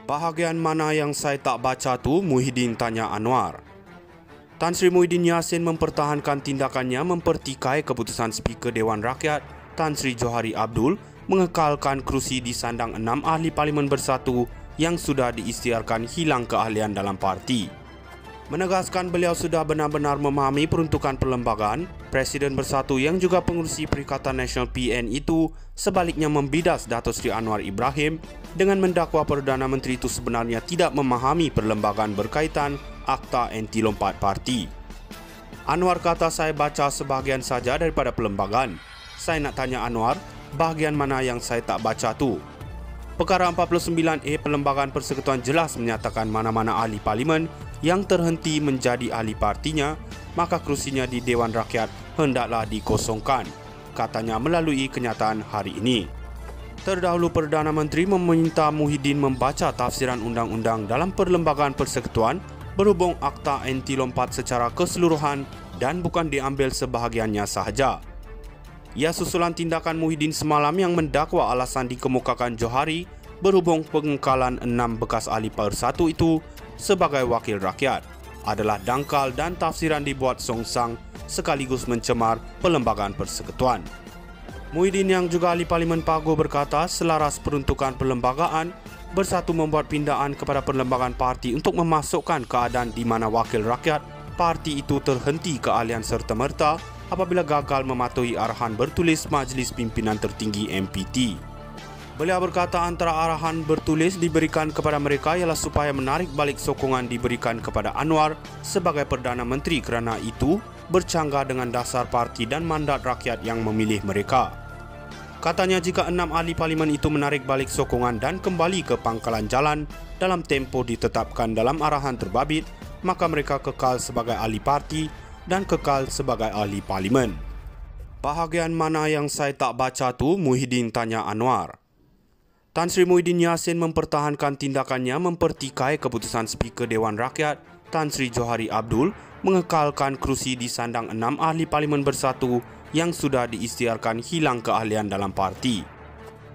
Bahagian mana yang saya tak baca tu? Muhyiddin tanya Anwar. Tan Sri Muhyiddin Yassin mempertahankan tindakannya mempertikai keputusan Speaker Dewan Rakyat Tan Sri Johari Abdul mengekalkan kerusi di sandang 6 ahli Parlimen Bersatu yang sudah diisytiharkan hilang keahlian dalam parti. Menegaskan beliau sudah benar-benar memahami peruntukan perlembagaan, Presiden Bersatu yang juga pengurusi Perikatan Nasional PN itu sebaliknya membidas Dato' Sri Anwar Ibrahim dengan mendakwa Perdana Menteri itu sebenarnya tidak memahami perlembagaan berkaitan Akta Anti Lompat Parti. Anwar kata, saya baca sebahagian saja daripada perlembagaan. Saya nak tanya Anwar, bahagian mana yang saya tak baca tu? Perkara 49A Perlembagaan Persekutuan jelas menyatakan mana-mana ahli parlimen yang terhenti menjadi ahli partinya, maka kerusinya di Dewan Rakyat hendaklah dikosongkan, katanya melalui kenyataan hari ini. Terdahulu Perdana Menteri meminta Muhyiddin membaca tafsiran undang-undang dalam Perlembagaan Persekutuan berhubung Akta Anti Lompat secara keseluruhan dan bukan diambil sebahagiannya sahaja. Ia susulan tindakan Muhyiddin semalam yang mendakwa alasan dikemukakan Johari berhubung pengekalan 6 bekas ahli Persatu itu sebagai wakil rakyat adalah dangkal dan tafsiran dibuat songsang sekaligus mencemar Perlembagaan Persekutuan. Muhyiddin yang juga ahli Parlimen Pago berkata selaras peruntukan perlembagaan, Bersatu membuat pindaan kepada perlembagaan parti untuk memasukkan keadaan di mana wakil rakyat parti itu terhenti keahlian serta-merta apabila gagal mematuhi arahan bertulis Majlis Pimpinan Tertinggi MPT. Beliau berkata antara arahan bertulis diberikan kepada mereka ialah supaya menarik balik sokongan diberikan kepada Anwar sebagai Perdana Menteri kerana itu bercanggah dengan dasar parti dan mandat rakyat yang memilih mereka. Katanya jika 6 ahli parlimen itu menarik balik sokongan dan kembali ke pangkalan jalan dalam tempoh ditetapkan dalam arahan terbabit, maka mereka kekal sebagai ahli parti dan kekal sebagai ahli parlimen. Bahagian mana yang saya tak baca tu? Muhyiddin tanya Anwar. Tan Sri Muhyiddin Yassin mempertahankan tindakannya mempertikai keputusan Speaker Dewan Rakyat Tan Sri Johari Abdul mengekalkan kerusi di sandang 6 ahli Parlimen Bersatu yang sudah diisytiharkan hilang keahlian dalam parti.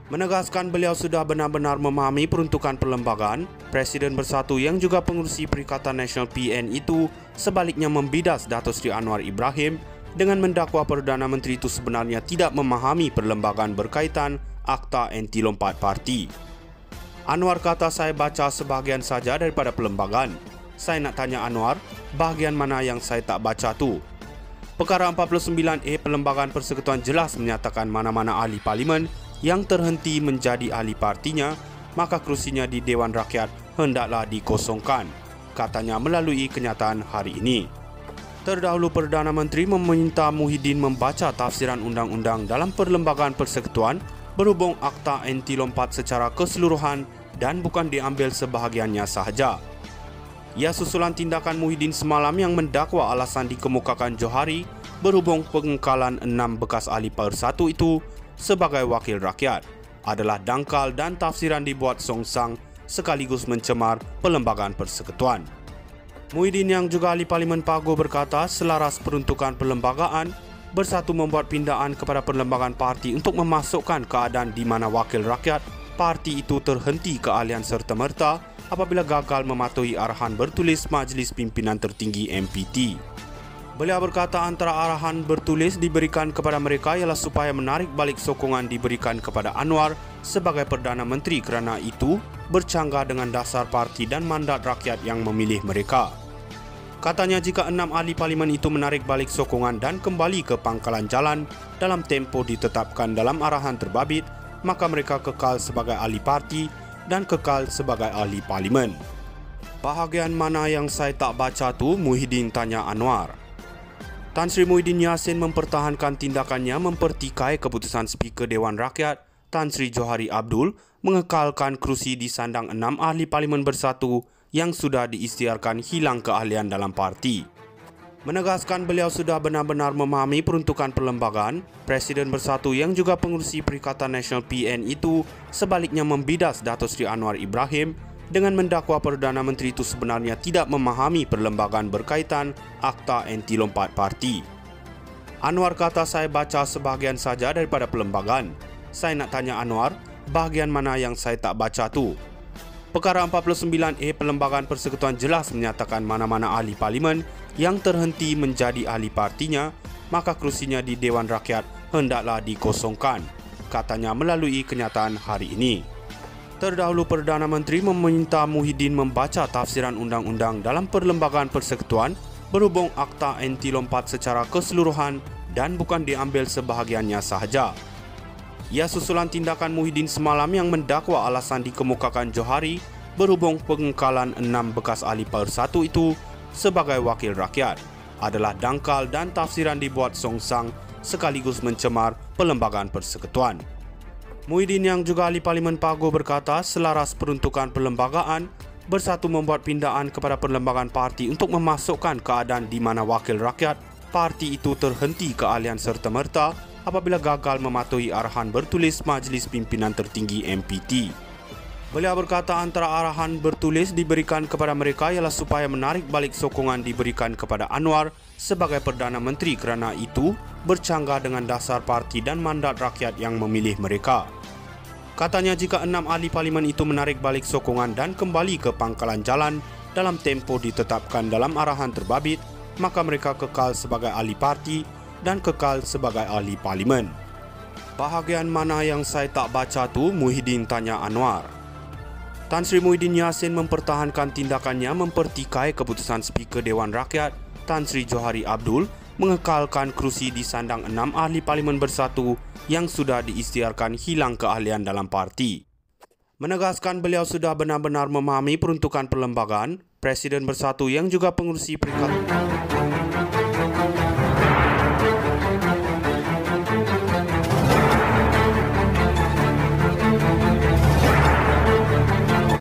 Menegaskan beliau sudah benar-benar memahami peruntukan perlembagaan, Presiden Bersatu yang juga pengurusi Perikatan Nasional PN itu sebaliknya membidas Dato' Sri Anwar Ibrahim dengan mendakwa Perdana Menteri itu sebenarnya tidak memahami perlembagaan berkaitan Akta Anti Lompat Parti. Anwar kata, saya baca sebahagian saja daripada perlembagaan. Saya nak tanya Anwar, bahagian mana yang saya tak baca tu? Perkara 49A Perlembagaan Persekutuan jelas menyatakan mana-mana ahli parlimen yang terhenti menjadi ahli partinya, maka kerusinya di Dewan Rakyat hendaklah dikosongkan, katanya melalui kenyataan hari ini. Terdahulu Perdana Menteri meminta Muhyiddin membaca tafsiran undang-undang dalam Perlembagaan Persekutuan berhubung Akta Anti Lompat secara keseluruhan dan bukan diambil sebahagiannya sahaja. Ia susulan tindakan Muhyiddin semalam yang mendakwa alasan dikemukakan Johari berhubung pengekalan 6 bekas ahli Persatu itu sebagai wakil rakyat adalah dangkal dan tafsiran dibuat songsang sekaligus mencemar Perlembagaan Persekutuan. Muhyiddin yang juga ahli Parlimen Pago berkata selaras peruntukan perlembagaan, Bersatu membuat pindaan kepada perlembagaan parti untuk memasukkan keadaan di mana wakil rakyat parti itu terhenti keahlian serta-merta apabila gagal mematuhi arahan bertulis Majlis Pimpinan Tertinggi MPT. Beliau berkata antara arahan bertulis diberikan kepada mereka ialah supaya menarik balik sokongan diberikan kepada Anwar sebagai Perdana Menteri kerana itu bercanggah dengan dasar parti dan mandat rakyat yang memilih mereka. Katanya jika 6 ahli parlimen itu menarik balik sokongan dan kembali ke pangkalan jalan dalam tempoh ditetapkan dalam arahan terbabit, maka mereka kekal sebagai ahli parti dan kekal sebagai ahli parlimen. Bahagian mana yang saya tak baca tu? Muhyiddin tanya Anwar. Tan Sri Muhyiddin Yassin mempertahankan tindakannya mempertikai keputusan Speaker Dewan Rakyat Tan Sri Johari Abdul mengekalkan kerusi di sandang 6 ahli Parlimen Bersatu yang sudah diisytiharkan hilang keahlian dalam parti. Menegaskan beliau sudah benar-benar memahami peruntukan perlembagaan, Presiden Bersatu yang juga pengurusi Perikatan Nasional PN itu sebaliknya membidas Dato' Sri Anwar Ibrahim dengan mendakwa Perdana Menteri itu sebenarnya tidak memahami perlembagaan berkaitan Akta Anti Lompat Parti. Anwar kata, saya baca sebahagian saja daripada perlembagaan. Saya nak tanya Anwar, bahagian mana yang saya tak baca tu? Perkara 49A Perlembagaan Persekutuan jelas menyatakan mana-mana ahli parlimen yang terhenti menjadi ahli partinya, maka kerusinya di Dewan Rakyat hendaklah dikosongkan, katanya melalui kenyataan hari ini. Terdahulu Perdana Menteri meminta Muhyiddin membaca tafsiran undang-undang dalam Perlembagaan Persekutuan berhubung Akta Anti Lompat secara keseluruhan dan bukan diambil sebahagiannya sahaja. Ia susulan tindakan Muhyiddin semalam yang mendakwa alasan dikemukakan Johari berhubung pengekalan 6 bekas ahli Persatu itu sebagai wakil rakyat adalah dangkal dan tafsiran dibuat songsang sekaligus mencemar Perlembagaan Persekutuan. Muhyiddin yang juga ahli Parlimen Pago berkata selaras peruntukan perlembagaan, Bersatu membuat pindaan kepada perlembagaan parti untuk memasukkan keadaan di mana wakil rakyat parti itu terhenti keahlian serta-merta apabila gagal mematuhi arahan bertulis Majlis Pimpinan Tertinggi MPT. Beliau berkata antara arahan bertulis diberikan kepada mereka ialah supaya menarik balik sokongan diberikan kepada Anwar sebagai Perdana Menteri kerana itu bercanggah dengan dasar parti dan mandat rakyat yang memilih mereka. Katanya jika 6 ahli parlimen itu menarik balik sokongan dan kembali ke pangkalan jalan dalam tempoh ditetapkan dalam arahan terbabit, maka mereka kekal sebagai ahli parti dan kekal sebagai ahli parlimen. Bahagian mana yang saya tak baca tu? Muhyiddin tanya Anwar. Tan Sri Muhyiddin Yassin mempertahankan tindakannya mempertikai keputusan Speaker Dewan Rakyat Tan Sri Johari Abdul mengekalkan kerusi di sandang 6 ahli parlimen Bersatu yang sudah diisytiharkan hilang keahlian dalam parti. Menegaskan beliau sudah benar-benar memahami peruntukan perlembagaan, Presiden Bersatu yang juga pengurusi peringkat